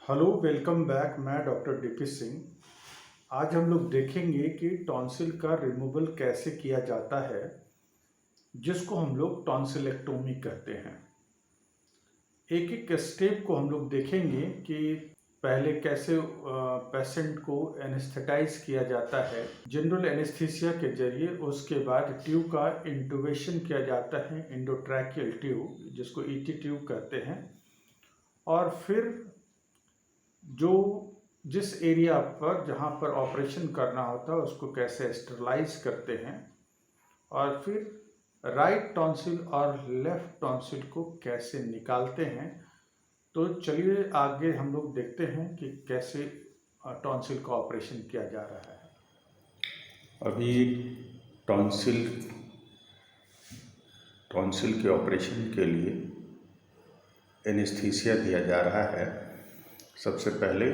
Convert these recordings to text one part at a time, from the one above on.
Hello welcome back. मैं doctor DP Singh. आज हम लोग देखेंगे कि टॉन्सिल का रिमूवल कैसे किया जाता है, जिसको हम लोग टॉन्सिलेक्टोमी कहते हैं। एक एक स्टेप को हम लोग देखेंगे कि पहले कैसे पेशेंट को एनेस्थेटाइज किया जाता है जनरल एनेस्थीसिया के जरिए। उसके बाद ट्यूब का इंटूबेशन किया जाता है, एंडोट्रैकियल ट्यूब, जिसको ईटी ट्यूब कहते हैं। और फिर जो जिस एरिया पर जहाँ पर ऑपरेशन करना होता है उसको कैसे स्टरलाइज करते हैं, और फिर राइट टॉन्सिल और लेफ्ट टॉन्सिल को कैसे निकालते हैं। तो चलिए आगे हम लोग देखते हैं कि कैसे टॉन्सिल का ऑपरेशन किया जा रहा है। अभी टॉन्सिल टॉन्सिल के ऑपरेशन के लिए एनेस्थीसिया दिया जा रहा है। सबसे पहले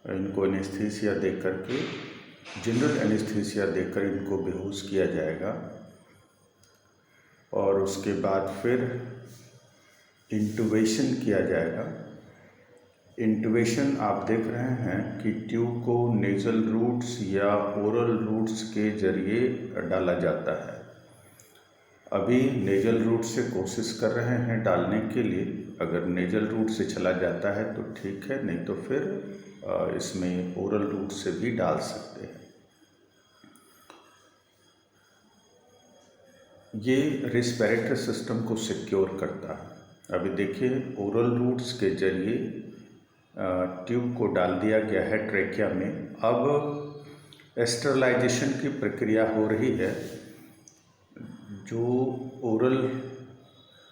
इनको एनेस्थीसिया दे करके, जनरल एनेस्थीसिया देकर इनको बेहोश किया जाएगा। और उसके बाद फिर इंटूबेशन किया जाएगा। इंटूबेशन आप देख रहे हैं कि ट्यूब को नेज़ल रूट्स या ओरल रूट्स के जरिए डाला जाता है। अभी नेज़ल रूट से कोशिश कर रहे हैं डालने के लिए। अगर नेज़ल रूट से चला जाता है तो ठीक है, नहीं तो फिर इसमें ओरल रूट से भी डाल सकते हैं। ये रिस्पिरेटरी सिस्टम को सिक्योर करता है। अभी देखिए, ओरल रूट्स के जरिए ट्यूब को डाल दिया गया है ट्रेकिया में। अब स्टरलाइजेशन की प्रक्रिया हो रही है। जो ओरल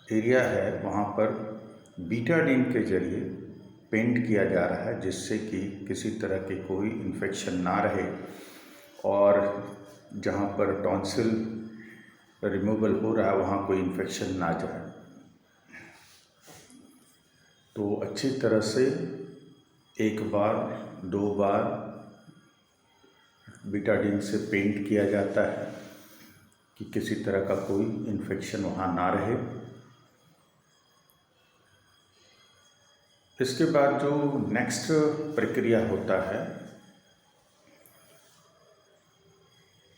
एरिया है वहाँ पर बीटाडीन के जरिए पेंट किया जा रहा है, जिससे कि किसी तरह की कोई इन्फेक्शन ना रहे और जहाँ पर टॉन्सिल रिमूवल हो रहा है वहाँ कोई इन्फेक्शन ना जाए। तो अच्छी तरह से एक बार दो बार बीटाडीन से पेंट किया जाता है कि किसी तरह का कोई इन्फेक्शन वहाँ ना रहे। इसके बाद जो नेक्स्ट प्रक्रिया होता है,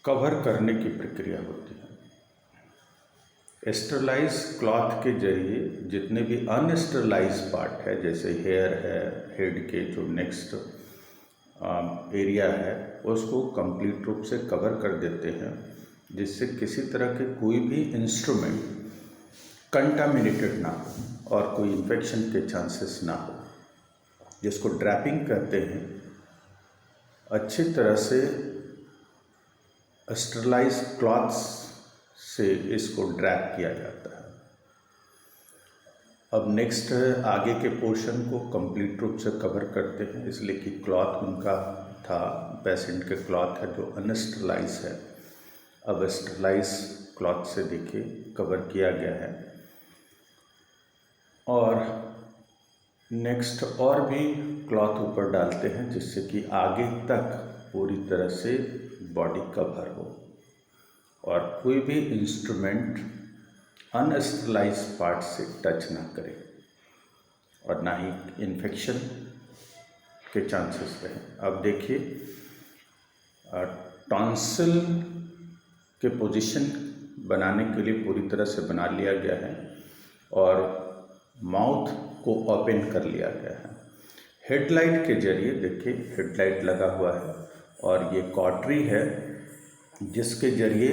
कवर करने की प्रक्रिया होती है। स्टरलाइज क्लॉथ के जरिए जितने भी अनस्टरलाइज पार्ट है, जैसे हेयर है, हेड के जो नेक्स्ट एरिया है, उसको कंप्लीट रूप से कवर कर देते हैं, जिससे किसी तरह के कोई भी इंस्ट्रूमेंट कंटामिनेटेड ना हो और कोई इन्फेक्शन के चांसेस ना हो, जिसको ड्रैपिंग कहते हैं। अच्छी तरह से स्टरलाइज क्लॉथ्स से इसको ड्रैप किया जाता है। अब नेक्स्ट आगे के पोर्शन को कंप्लीट रूप से कवर करते हैं, इसलिए कि क्लॉथ उनका था, पेशेंट के क्लॉथ है जो अनस्टरलाइज है। अब स्टरलाइज क्लॉथ से देखिए कवर किया गया है। और नेक्स्ट और भी क्लॉथ ऊपर डालते हैं, जिससे कि आगे तक पूरी तरह से बॉडी कवर हो और कोई भी इंस्ट्रूमेंट अनस्टरलाइज पार्ट से टच ना करे और ना ही इन्फेक्शन के चांसेस रहें। अब देखिए, टॉन्सिल के पोजीशन बनाने के लिए पूरी तरह से बना लिया गया है और माउथ को ओपन कर लिया गया है। हेडलाइट के जरिए देखिए, हेडलाइट लगा हुआ है और ये कॉटरी है, जिसके जरिए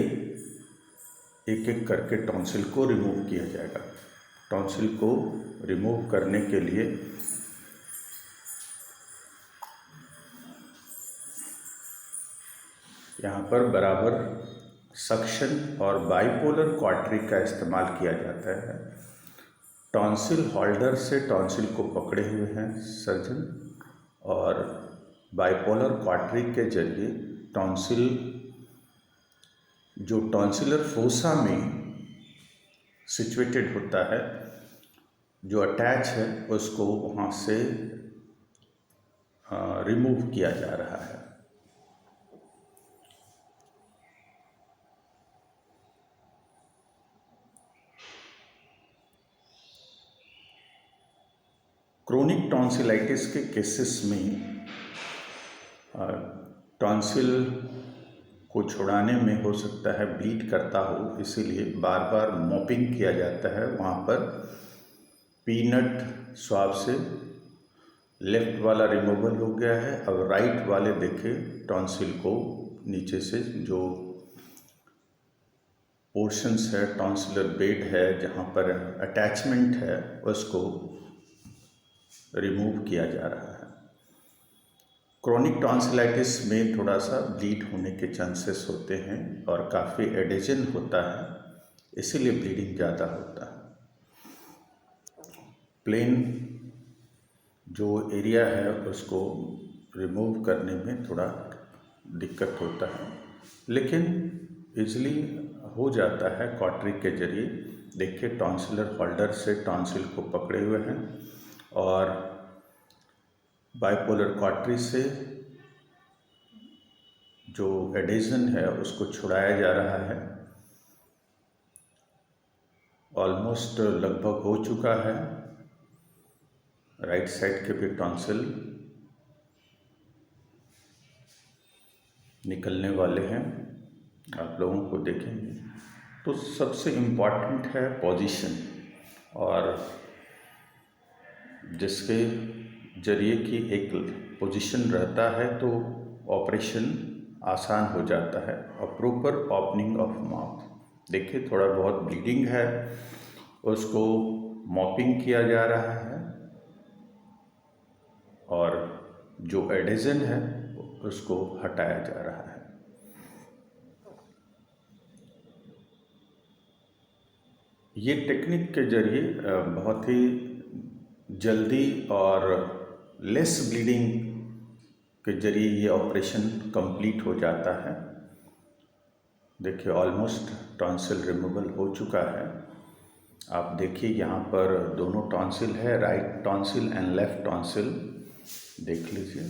एक एक करके टॉन्सिल को रिमूव किया जाएगा। टॉन्सिल को रिमूव करने के लिए यहाँ पर बराबर सक्शन और बाइपोलर कॉटरी का इस्तेमाल किया जाता है। टॉन्सिल होल्डर से टॉन्सिल को पकड़े हुए हैं सर्जन, और बाइपोलर कॉटरी के जरिए टॉन्सिल, जो टॉन्सिलर फोसा में सिचुएटेड होता है, जो अटैच है, उसको वहाँ से रिमूव किया जा रहा है। क्रोनिक टॉन्सिलाइटिस के केसेस में टॉन्सिल को छुड़ाने में हो सकता है ब्लीड करता हो, इसीलिए बार बार मॉपिंग किया जाता है। वहाँ पर पीनट स्वाब से लेफ्ट वाला रिमूवल हो गया है। अब राइट वाले देखें, टॉन्सिल को नीचे से जो पोर्शंस है, टॉन्सिलर बेड है, जहाँ पर अटैचमेंट है, उसको रिमूव किया जा रहा है। क्रोनिक टॉन्सिलाइटिस में थोड़ा सा ब्लीड होने के चांसेस होते हैं और काफ़ी एडेजन होता है, इसीलिए ब्लीडिंग ज़्यादा होता है। प्लेन जो एरिया है उसको रिमूव करने में थोड़ा दिक्कत होता है, लेकिन इजली हो जाता है कॉटरी के जरिए। देखिए, टॉन्सिलर होल्डर से टॉन्सिल को पकड़े हुए हैं और बाइपोलर कॉटरी से जो एडेजन है उसको छुड़ाया जा रहा है। ऑलमोस्ट लगभग हो चुका है। राइट साइड के भी टॉन्सिल निकलने वाले हैं, आप लोगों को देखेंगे। तो सबसे इम्पॉर्टेंट है पोजीशन, और जिसके जरिए कि एक पोजीशन रहता है तो ऑपरेशन आसान हो जाता है। और प्रॉपर ओपनिंग ऑफ माउथ, देखिए थोड़ा बहुत ब्लीडिंग है, उसको मॉपिंग किया जा रहा है और जो एडेजन है उसको हटाया जा रहा है। ये टेक्निक के जरिए बहुत ही जल्दी और लेस ब्लीडिंग के जरिए ये ऑपरेशन कंप्लीट हो जाता है। देखिए, ऑलमोस्ट टॉन्सिल रिमूवल हो चुका है। आप देखिए, यहाँ पर दोनों टॉन्सिल है, right tonsil and left tonsil. देख लीजिए,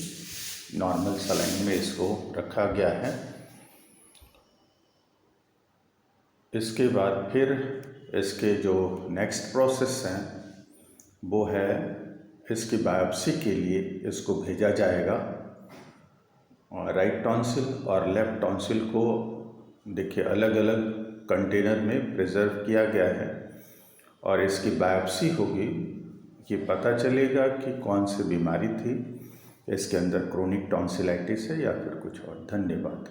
नॉर्मल सलाइन में इसको रखा गया है। इसके बाद फिर इसके जो नेक्स्ट प्रोसेस हैं वो है इसकी बायोप्सी के लिए इसको भेजा जाएगा। और राइट टॉन्सिल और लेफ्ट टॉन्सिल को देखिए अलग अलग कंटेनर में प्रिजर्व किया गया है और इसकी बायोप्सी होगी। ये पता चलेगा कि कौन सी बीमारी थी, इसके अंदर क्रोनिक टॉन्सिलाइटिस है या फिर कुछ और। धन्यवाद।